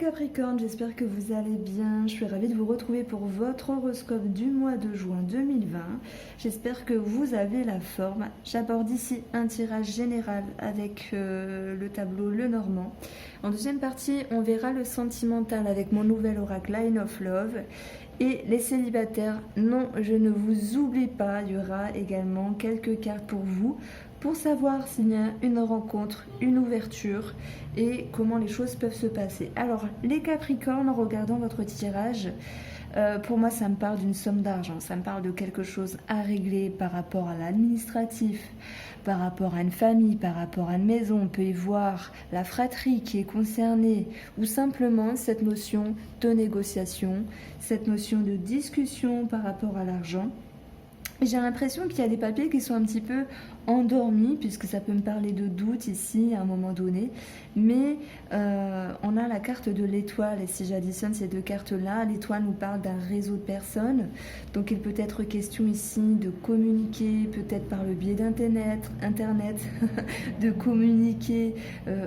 Capricornes, j'espère que vous allez bien. Je suis ravie de vous retrouver pour votre horoscope du mois de juin 2020. J'espère que vous avez la forme. J'aborde ici un tirage général avec le tableau Lenormand. En deuxième partie, on verra le sentimental avec mon nouvel oracle Line of Love. Et les célibataires, non, je ne vous oublie pas, il y aura également quelques cartes pour vous, pour savoir s'il y a une rencontre, une ouverture et comment les choses peuvent se passer. Alors, les Capricornes, en regardant votre tirage, pour moi, ça me parle d'une somme d'argent, ça me parle de quelque chose à régler par rapport à l'administratif, par rapport à une famille, par rapport à une maison. On peut y voir la fratrie qui est concernée, ou simplement cette notion de négociation, cette notion de discussion par rapport à l'argent. J'ai l'impression qu'il y a des papiers qui sont un petit peu endormis, puisque ça peut me parler de doute ici à un moment donné. Mais on a la carte de l'étoile, et si j'additionne ces deux cartes-là, l'étoile nous parle d'un réseau de personnes. Donc il peut être question ici de communiquer, peut-être par le biais d'internet, de communiquer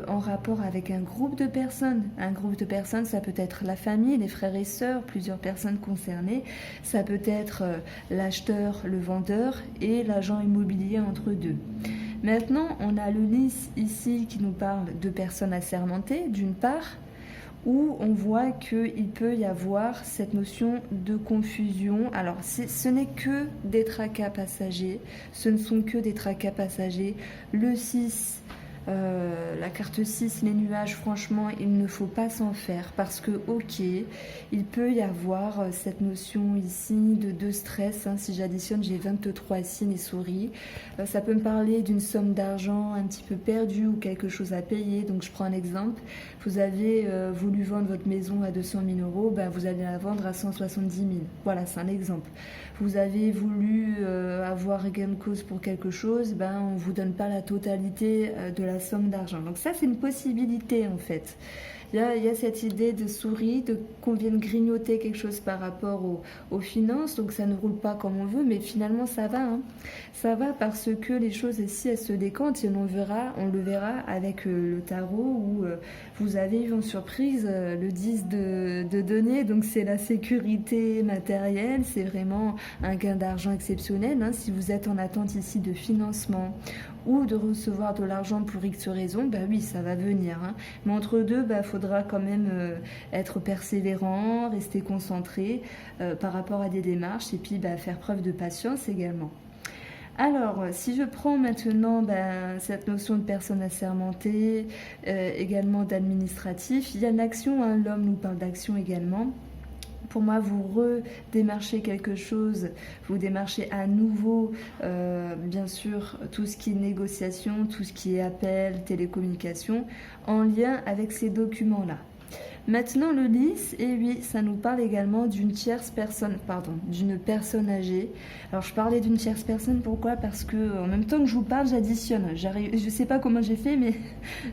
en rapport avec un groupe de personnes. Un groupe de personnes, ça peut être la famille, les frères et sœurs, plusieurs personnes concernées. Ça peut être l'acheteur, le vendeur et l'agent immobilier entre deux. Maintenant, on a le lys ici qui nous parle de personnes assermentées, d'une part, où on voit qu'il peut y avoir cette notion de confusion. Alors, ce n'est que des tracas passagers, ce ne sont que des tracas passagers. Le 6, la carte 6, les nuages, franchement, il ne faut pas s'en faire parce que, ok, il peut y avoir cette notion ici de stress. Si j'additionne, j'ai 23 signes et souris. Ça peut me parler d'une somme d'argent un petit peu perdue ou quelque chose à payer. Donc, je prends un exemple. Vous avez voulu vendre votre maison à 200 000 euros, ben, vous allez la vendre à 170 000. Voilà, c'est un exemple. Vous avez voulu avoir gain de cause pour quelque chose, ben, on ne vous donne pas la totalité de la somme d'argent. Donc ça, c'est une possibilité en fait. Il y a cette idée de souris, qu'on vienne grignoter quelque chose par rapport aux finances, donc ça ne roule pas comme on veut, mais finalement ça va. Ça va parce que les choses ici, elles se décantent et on le verra avec le tarot où vous avez eu en surprise le 10 de denier, donc c'est la sécurité matérielle, c'est vraiment un gain d'argent exceptionnel. Si vous êtes en attente ici de financement ou de recevoir de l'argent pour X raison, bah oui, ça va venir. Mais entre deux, faudra quand même être persévérant, rester concentré par rapport à des démarches et puis faire preuve de patience également. Alors, si je prends maintenant cette notion de personne assermentée, également d'administratif, il y a une action, l'homme nous parle d'action également. Pour moi, vous redémarchez quelque chose, vous démarchez à nouveau, bien sûr, tout ce qui est négociation, tout ce qui est appel, télécommunication, en lien avec ces documents-là. Maintenant, le lys, et oui, ça nous parle également d'une tierce personne, d'une personne âgée. Alors, je parlais d'une tierce personne, pourquoi ? Parce que en même temps que je vous parle, j'additionne. Je ne sais pas comment j'ai fait, mais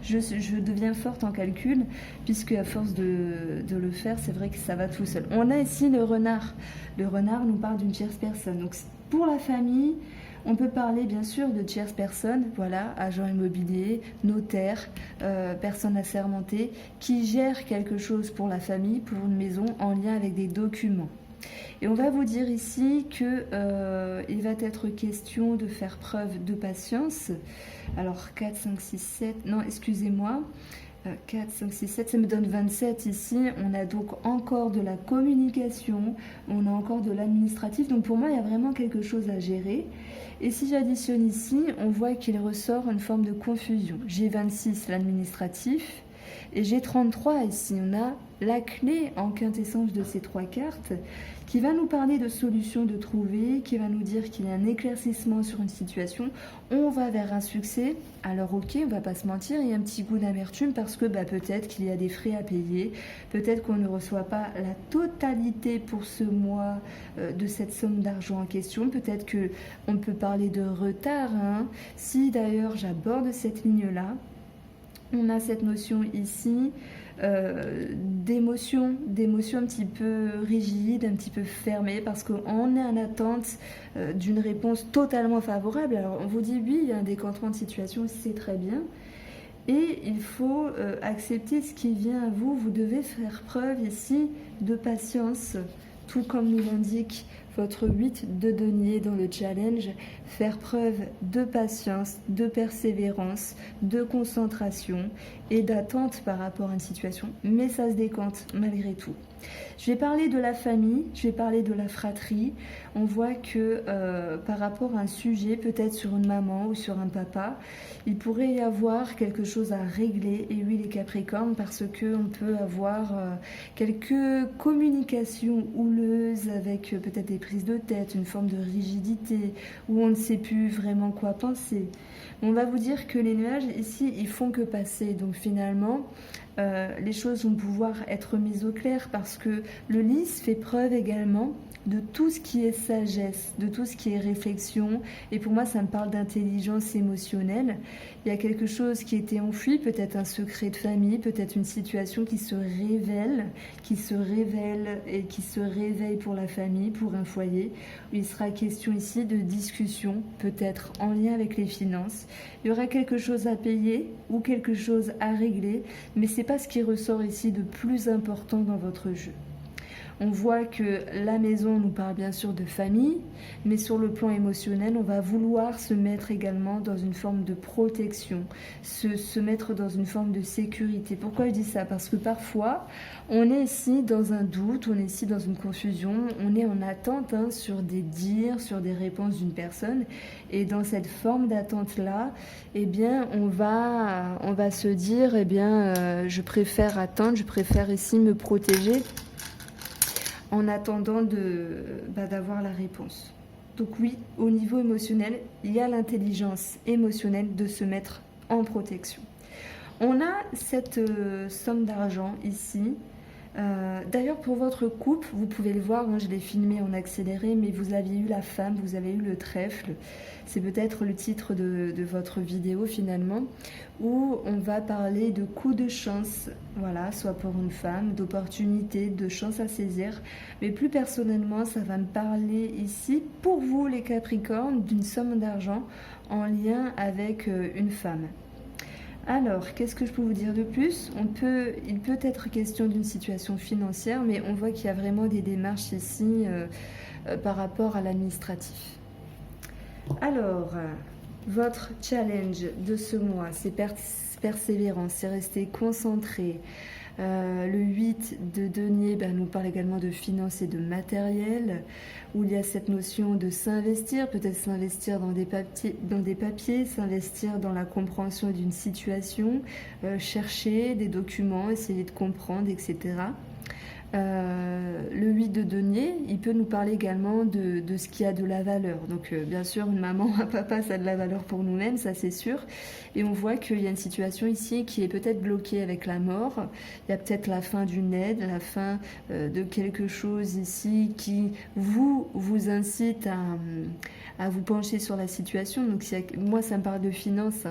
je deviens forte en calcul, puisque à force de le faire, c'est vrai que ça va tout seul. On a ici le renard. Le renard nous parle d'une tierce personne. Donc, pour la famille, on peut parler bien sûr de tierces personnes, voilà, agents immobiliers, notaires, personnes assermentées, qui gèrent quelque chose pour la famille, pour une maison, en lien avec des documents. Et on va vous dire ici qu'il va être question de faire preuve de patience. Alors 4, 5, 6, 7, non excusez-moi, 4, 5, 6, 7, ça me donne 27 ici. On a donc encore de la communication, on a encore de l'administratif. Donc pour moi, il y a vraiment quelque chose à gérer. Et si j'additionne ici, on voit qu'il ressort une forme de confusion. J'ai 26, l'administratif, et j'ai 33 ici. On a la clé en quintessence de ces trois cartes qui va nous parler de solutions de trouver, qui va nous dire qu'il y a un éclaircissement sur une situation. On va vers un succès. Alors ok, on va pas se mentir, il y a un petit goût d'amertume parce que peut-être qu'il y a des frais à payer, peut-être qu'on ne reçoit pas la totalité pour ce mois de cette somme d'argent en question, peut-être qu'on peut parler de retard. Si d'ailleurs j'aborde cette ligne-là, on a cette notion ici d'émotion un petit peu rigide, un petit peu fermée, parce qu'on est en attente d'une réponse totalement favorable. Alors on vous dit oui, il y a un décantement de situation, c'est très bien. Et il faut accepter ce qui vient à vous. Vous devez faire preuve ici de patience, tout comme nous l'indique votre 8 de denier dans le challenge. Faire preuve de patience, de persévérance, de concentration et d'attente par rapport à une situation. Mais ça se décante malgré tout. Je vais parler de la famille, je vais parler de la fratrie. On voit que par rapport à un sujet, peut-être sur une maman ou sur un papa, il pourrait y avoir quelque chose à régler. Et oui, les Capricornes, parce qu'on peut avoir quelques communications houleuses avec peut-être des prises de tête, une forme de rigidité, où on ne sait plus vraiment quoi penser. On va vous dire que les nuages ici, ils font que passer. Donc finalement, les choses vont pouvoir être mises au clair parce que le lys fait preuve également de tout ce qui est sagesse, de tout ce qui est réflexion. Et pour moi, ça me parle d'intelligence émotionnelle. Il y a quelque chose qui était enfoui, peut-être un secret de famille, peut-être une situation qui se révèle et qui se réveille pour la famille, pour un foyer. Il sera question ici de discussion, peut-être en lien avec les finances. Il y aura quelque chose à payer ou quelque chose à régler, mais ce n'est pas ce qui ressort ici de plus important dans votre jeu. On voit que la maison nous parle bien sûr de famille, mais sur le plan émotionnel, on va vouloir se mettre également dans une forme de protection, se mettre dans une forme de sécurité. Pourquoi je dis ça? Parce que parfois, on est ici dans un doute, on est ici dans une confusion, on est en attente sur des dires, sur des réponses d'une personne. Et dans cette forme d'attente-là, eh bien, on va se dire, eh bien, je préfère attendre, je préfère ici me protéger en attendant d'avoir la réponse. Donc oui, au niveau émotionnel, il y a l'intelligence émotionnelle de se mettre en protection. On a cette somme d'argent ici. D'ailleurs, pour votre couple, vous pouvez le voir, je l'ai filmé en accéléré, mais vous aviez eu la femme, vous avez eu le trèfle. C'est peut-être le titre de votre vidéo finalement, où on va parler de coups de chance, voilà, soit pour une femme, d'opportunités, de chance à saisir. Mais plus personnellement, ça va me parler ici, pour vous les Capricornes, d'une somme d'argent en lien avec une femme. Alors, qu'est-ce que je peux vous dire de plus? Il peut être question d'une situation financière, mais on voit qu'il y a vraiment des démarches ici par rapport à l'administratif. Alors, votre challenge de ce mois, c'est persévérance, c'est rester concentré. Le 8 de denier nous parle également de finances et de matériel, où il y a cette notion de s'investir, peut-être s'investir dans des papiers, s'investir dans la compréhension d'une situation, chercher des documents, essayer de comprendre, etc. Le 8 de denier, il peut nous parler également de ce qui a de la valeur. Donc bien sûr, une maman, un papa, ça a de la valeur pour nous-mêmes, ça c'est sûr. Et on voit qu'il y a une situation ici qui est peut-être bloquée avec la mort. Il y a peut-être la fin d'une aide, la fin de quelque chose ici qui vous incite à vous pencher sur la situation. Donc moi, ça me parle de finances.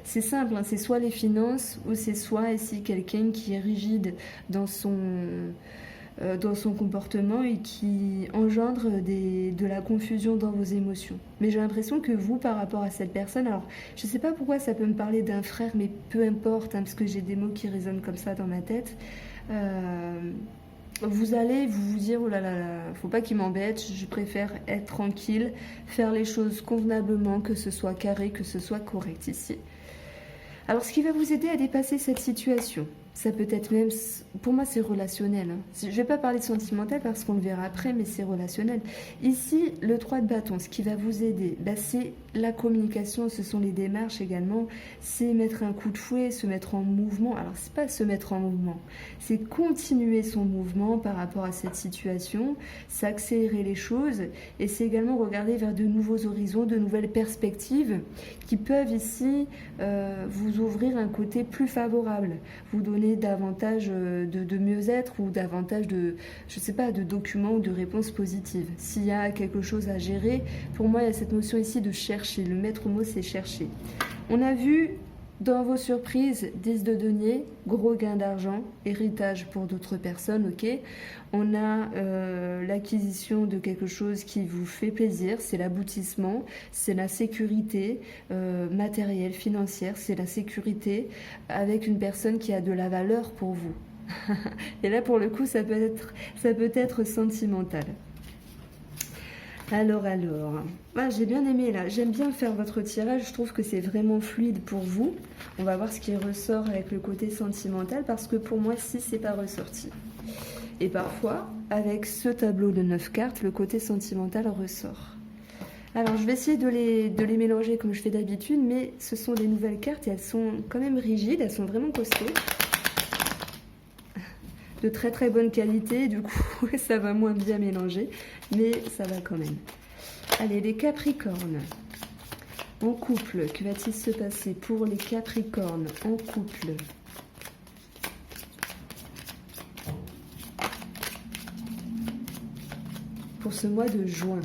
C'est simple, c'est soit les finances ou c'est soit ici quelqu'un qui est rigide dans son comportement et qui engendre de la confusion dans vos émotions. Mais j'ai l'impression que vous, par rapport à cette personne, alors je ne sais pas pourquoi ça peut me parler d'un frère, mais peu importe, parce que j'ai des mots qui résonnent comme ça dans ma tête, vous allez vous dire, oh là là, faut pas qu'il m'embête, je préfère être tranquille, faire les choses convenablement, que ce soit carré, que ce soit correct ici. Alors ce qui va vous aider à dépasser cette situation, ça peut être même, pour moi c'est relationnel. Je ne vais pas parler de sentimental parce qu'on le verra après, mais c'est relationnel. Ici, le 3 de bâton, ce qui va vous aider, c'est la communication, ce sont les démarches également, c'est mettre un coup de fouet, se mettre en mouvement. Alors c'est pas se mettre en mouvement, c'est continuer son mouvement par rapport à cette situation, s'accélérer les choses, et c'est également regarder vers de nouveaux horizons, de nouvelles perspectives qui peuvent ici vous ouvrir un côté plus favorable, vous donner davantage de mieux-être ou davantage de, je sais pas, de documents ou de réponses positives. S'il y a quelque chose à gérer, pour moi, il y a cette notion ici de chercher. Le maître mot, c'est chercher. On a vu Dans vos surprises, 10 de denier, gros gain d'argent, héritage pour d'autres personnes, ok. On a l'acquisition de quelque chose qui vous fait plaisir, c'est l'aboutissement, c'est la sécurité matérielle, financière, c'est la sécurité avec une personne qui a de la valeur pour vous. Et là, pour le coup, ça peut être sentimental. Alors, ah, j'ai bien aimé là, j'aime bien faire votre tirage, je trouve que c'est vraiment fluide pour vous. On va voir ce qui ressort avec le côté sentimental parce que pour moi, si c'est pas ressorti. Et parfois, avec ce tableau de 9 cartes, le côté sentimental ressort. Alors, je vais essayer de les mélanger comme je fais d'habitude, mais ce sont des nouvelles cartes et elles sont quand même rigides, elles sont vraiment costauds. De très très bonne qualité, du coup ça va moins bien mélanger, mais ça va quand même. Allez, les Capricornes en couple, que va-t-il se passer pour les Capricornes en couple? Pour ce mois de juin.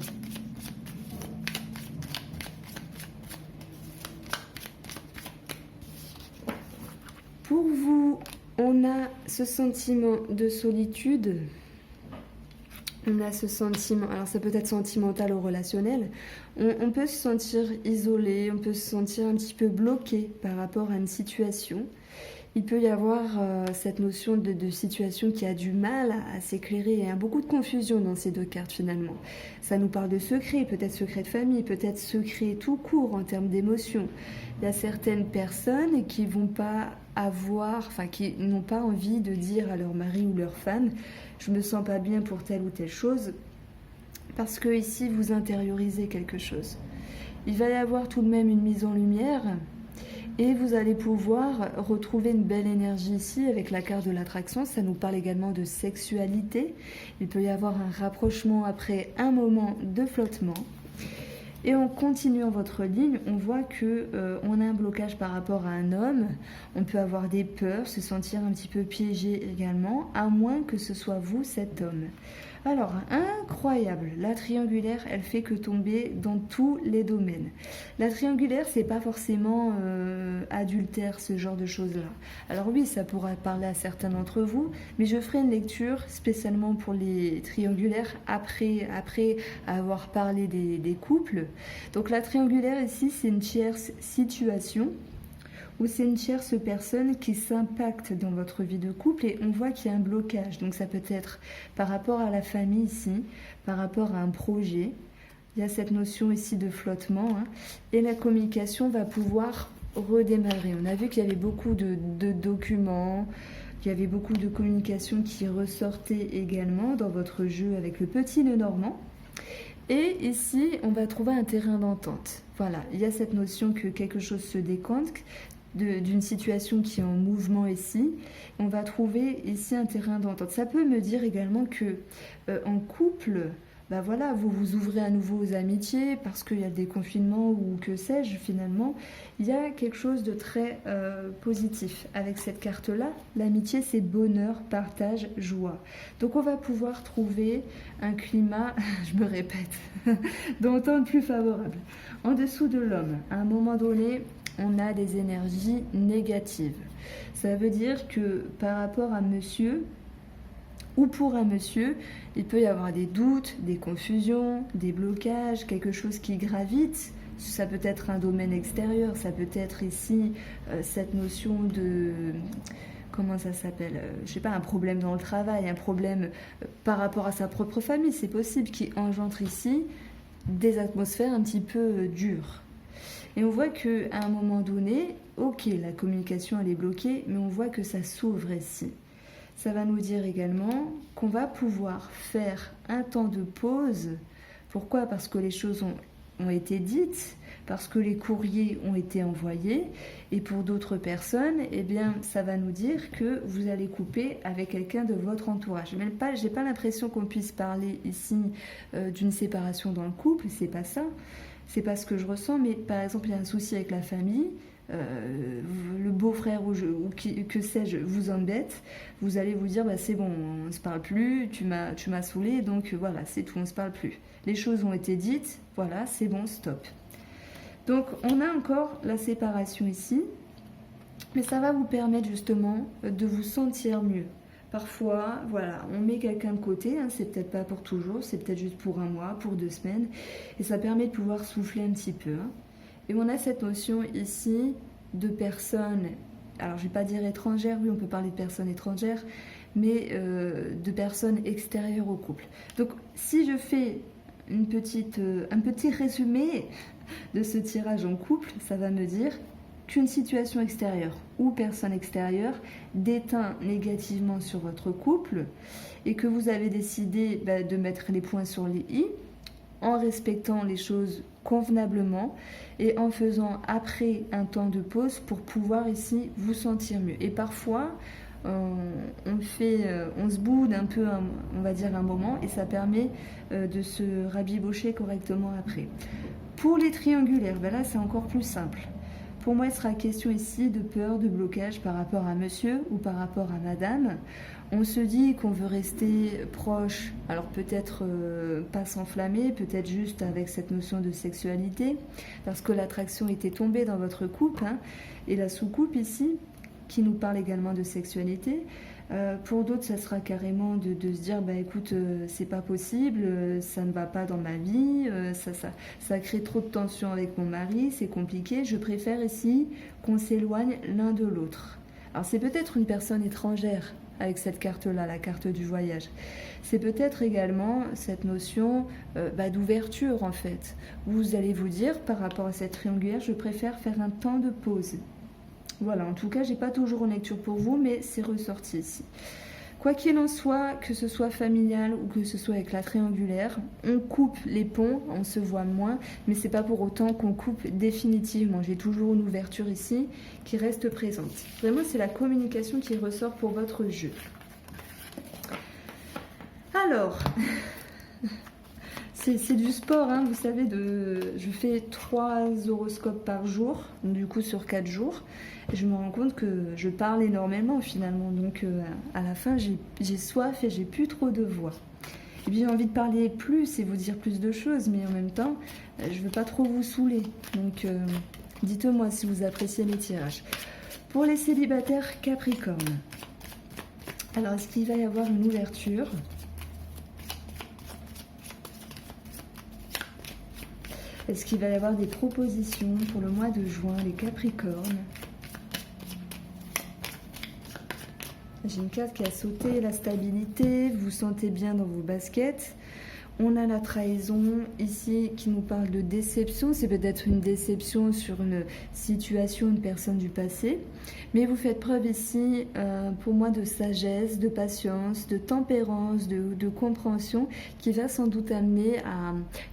Pour vous, on a ce sentiment de solitude, on a ce sentiment, alors ça peut être sentimental ou relationnel, on peut se sentir isolé, on peut se sentir un petit peu bloqué par rapport à une situation. Il peut y avoir cette notion de situation qui a du mal à s'éclairer. Il y a beaucoup de confusion dans ces deux cartes finalement. Ça nous parle de secrets, peut-être secrets de famille, peut-être secrets tout court en termes d'émotions. Il y a certaines personnes qui vont pas qui n'ont pas envie de dire à leur mari ou leur femme « je me sens pas bien pour telle ou telle chose » parce que ici vous intériorisez quelque chose. Il va y avoir tout de même une mise en lumière. Et vous allez pouvoir retrouver une belle énergie ici avec la carte de l'attraction. Ça nous parle également de sexualité. Il peut y avoir un rapprochement après un moment de flottement. Et en continuant votre ligne, on voit que on a un blocage par rapport à un homme. On peut avoir des peurs, se sentir un petit peu piégé également, à moins que ce soit vous, cet homme. Alors, incroyable, la triangulaire, elle fait que tomber dans tous les domaines. La triangulaire, c'est pas forcément adultère, ce genre de choses-là. Alors oui, ça pourra parler à certains d'entre vous, mais je ferai une lecture spécialement pour les triangulaires après avoir parlé des couples. Donc la triangulaire ici, c'est une tierce situation ou c'est une tierce personne qui s'impacte dans votre vie de couple et on voit qu'il y a un blocage. Donc ça peut être par rapport à la famille ici, par rapport à un projet. Il y a cette notion ici de flottement hein, et la communication va pouvoir redémarrer. On a vu qu'il y avait beaucoup de documents, qu'il y avait beaucoup de communication qui ressortait également dans votre jeu avec le petit nœud normand. Et ici, on va trouver un terrain d'entente. Voilà, il y a cette notion que quelque chose se décante d'une situation qui est en mouvement ici. On va trouver ici un terrain d'entente. Ça peut me dire également que en couple, voilà, vous vous ouvrez à nouveau aux amitiés parce qu'il y a des confinements ou que sais-je finalement. Il y a quelque chose de très positif avec cette carte-là. L'amitié, c'est bonheur, partage, joie. Donc on va pouvoir trouver un climat, je me répète, d'entente plus favorable. En dessous de l'homme, à un moment donné, on a des énergies négatives. Ça veut dire que par rapport à monsieur ou pour un monsieur, il peut y avoir des doutes, des confusions, des blocages, quelque chose qui gravite. Ça peut être un domaine extérieur, ça peut être ici cette notion de... Comment ça s'appelle? Je sais pas, un problème dans le travail, un problème par rapport à sa propre famille, c'est possible, qui engendre ici des atmosphères un petit peu dures. Et on voit qu'à un moment donné, ok, la communication elle est bloquée, mais on voit que ça s'ouvre ici. Ça va nous dire également qu'on va pouvoir faire un temps de pause. Pourquoi? Parce que les choses ont été dites, parce que les courriers ont été envoyés. Et pour d'autres personnes, eh bien, ça va nous dire que vous allez couper avec quelqu'un de votre entourage. J'ai pas l'impression qu'on puisse parler ici d'une séparation dans le couple, c'est pas ça. C'est pas ce que je ressens, mais par exemple, il y a un souci avec la famille, le beau-frère ou que sais-je vous embête, vous allez vous dire c'est bon, on ne se parle plus, tu m'as saoulé, donc voilà, c'est tout, on ne se parle plus. Les choses ont été dites, voilà, c'est bon, stop. Donc on a encore la séparation ici, Mais ça va vous permettre justement de vous sentir mieux. Parfois, voilà, on met quelqu'un de côté, hein, c'est peut-être pas pour toujours, c'est peut-être juste pour un mois, pour 2 semaines, et ça permet de pouvoir souffler un petit peu. Hein. Et on a cette notion ici de personnes, alors je vais pas dire étrangères, oui on peut parler de personnes étrangères, mais de personnes extérieures au couple. Donc si je fais un petit résumé de ce tirage en couple, ça va me dire qu'une situation extérieure ou personne extérieure déteint négativement sur votre couple et que vous avez décidé de mettre les points sur les i en respectant les choses convenablement et en faisant après un temps de pause pour pouvoir ici vous sentir mieux. Et parfois, on se boude un peu, on va dire un moment, et ça permet de se rabibocher correctement après. Pour les triangulaires, là c'est encore plus simple. Pour moi, il sera question ici de peur, de blocage par rapport à monsieur ou par rapport à madame. On se dit qu'on veut rester proche, alors peut-être pas s'enflammer, peut-être juste avec cette notion de sexualité, parce que l'attraction était tombée dans votre couple, hein, et la sous-coupe ici, qui nous parle également de sexualité. Pour d'autres, ça sera carrément de se dire écoute, c'est pas possible, ça ne va pas dans ma vie, ça crée trop de tension avec mon mari, c'est compliqué, je préfère ici qu'on s'éloigne l'un de l'autre. Alors c'est peut-être une personne étrangère avec cette carte-là, la carte du voyage. C'est peut-être également cette notion d'ouverture en fait. Vous allez vous dire par rapport à cette triangulaire, je préfère faire un temps de pause. Voilà, en tout cas, j'ai pas toujours une lecture pour vous, mais c'est ressorti ici. Quoi qu'il en soit, que ce soit familial ou que ce soit avec la triangulaire, on coupe les ponts, on se voit moins, mais c'est pas pour autant qu'on coupe définitivement. J'ai toujours une ouverture ici qui reste présente. Vraiment, c'est la communication qui ressort pour votre jeu. Alors, c'est du sport, hein, vous savez, je fais 3 horoscopes par jour, du coup sur 4 jours. Et je me rends compte que je parle énormément finalement, donc à la fin j'ai soif et j'ai plus trop de voix. Et puis j'ai envie de parler plus et vous dire plus de choses, mais en même temps, je veux pas trop vous saouler. Donc dites-moi si vous appréciez les tirages. Pour les célibataires Capricorne, alors est-ce qu'il va y avoir une ouverture ? Est-ce qu'il va y avoir des propositions pour le mois de juin, les Capricornes ? J'ai une carte qui a sauté, la stabilité, vous vous sentez bien dans vos baskets. On a la trahison ici qui nous parle de déception. C'est peut-être une déception sur une situation, une personne du passé. Mais vous faites preuve ici, pour moi, de sagesse, de patience, de tempérance, de compréhension qui va sans doute amener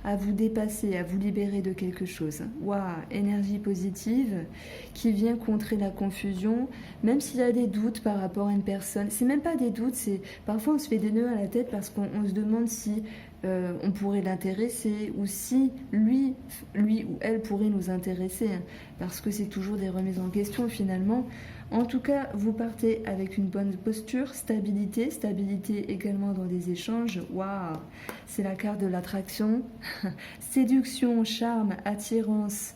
à vous dépasser, à vous libérer de quelque chose. Waouh, énergie positive qui vient contrer la confusion, même s'il y a des doutes par rapport à une personne. C'est même pas des doutes, c'est parfois on se fait des nœuds à la tête parce qu'on se demande si on pourrait l'intéresser ou si lui ou elle pourrait nous intéresser, hein, parce que c'est toujours des remises en question finalement. En tout cas, vous partez avec une bonne posture, stabilité également dans des échanges. Waouh, c'est la carte de l'attraction, séduction, charme, attirance,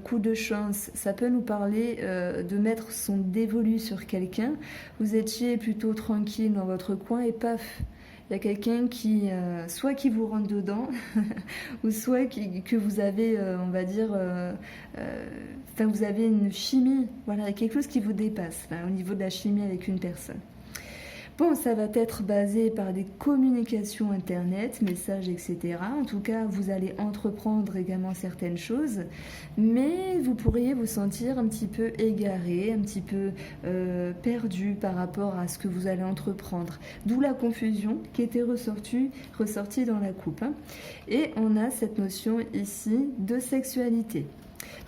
coup de chance. Ça peut nous parler de mettre son dévolu sur quelqu'un. Vous étiez plutôt tranquille dans votre coin et paf, il y a quelqu'un qui, soit qui vous rentre dedans, ou soit que vous avez, on va dire, vous avez une chimie, voilà, quelque chose qui vous dépasse, au niveau de la chimie avec une personne. Bon, ça va être basé par des communications internet, messages, etc. En tout cas, vous allez entreprendre également certaines choses, mais vous pourriez vous sentir un petit peu égaré, un petit peu perdu par rapport à ce que vous allez entreprendre. D'où la confusion qui était ressortie dans la coupe. Hein. Et on a cette notion ici de sexualité.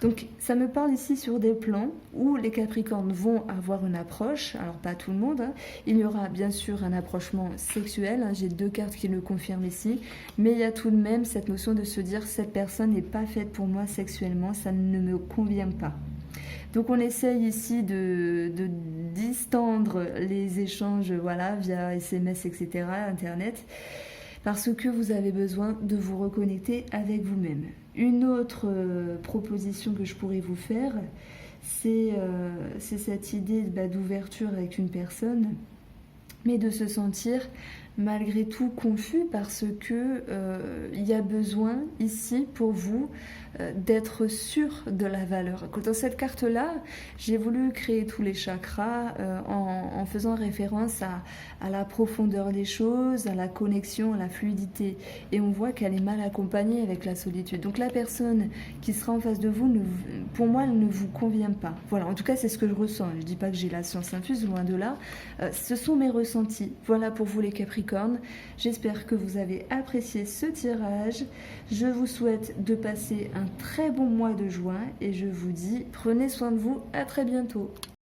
Donc ça me parle ici sur des plans où les Capricornes vont avoir une approche, alors pas tout le monde, hein. Il y aura bien sûr un approchement sexuel, hein. J'ai 2 cartes qui le confirment ici, mais il y a tout de même cette notion de se dire cette personne n'est pas faite pour moi sexuellement, ça ne me convient pas. Donc on essaye ici de distendre les échanges, voilà, via SMS, etc., Internet, parce que vous avez besoin de vous reconnecter avec vous-même. Une autre proposition que je pourrais vous faire, c'est cette idée d'ouverture avec une personne, mais de se sentir malgré tout confus parce que il y a besoin ici pour vous d'être sûr de la valeur. Dans cette carte-là, j'ai voulu créer tous les chakras en faisant référence à la profondeur des choses, à la connexion, à la fluidité. Et on voit qu'elle est mal accompagnée avec la solitude. Donc la personne qui sera en face de vous, pour moi, elle ne vous convient pas. Voilà, en tout cas, c'est ce que je ressens. Je ne dis pas que j'ai la science infuse, loin de là. Ce sont mes ressentis. Voilà pour vous les Capricornes. J'espère que vous avez apprécié ce tirage. Je vous souhaite de passer un très bon mois de juin et je vous dis prenez soin de vous, à très bientôt.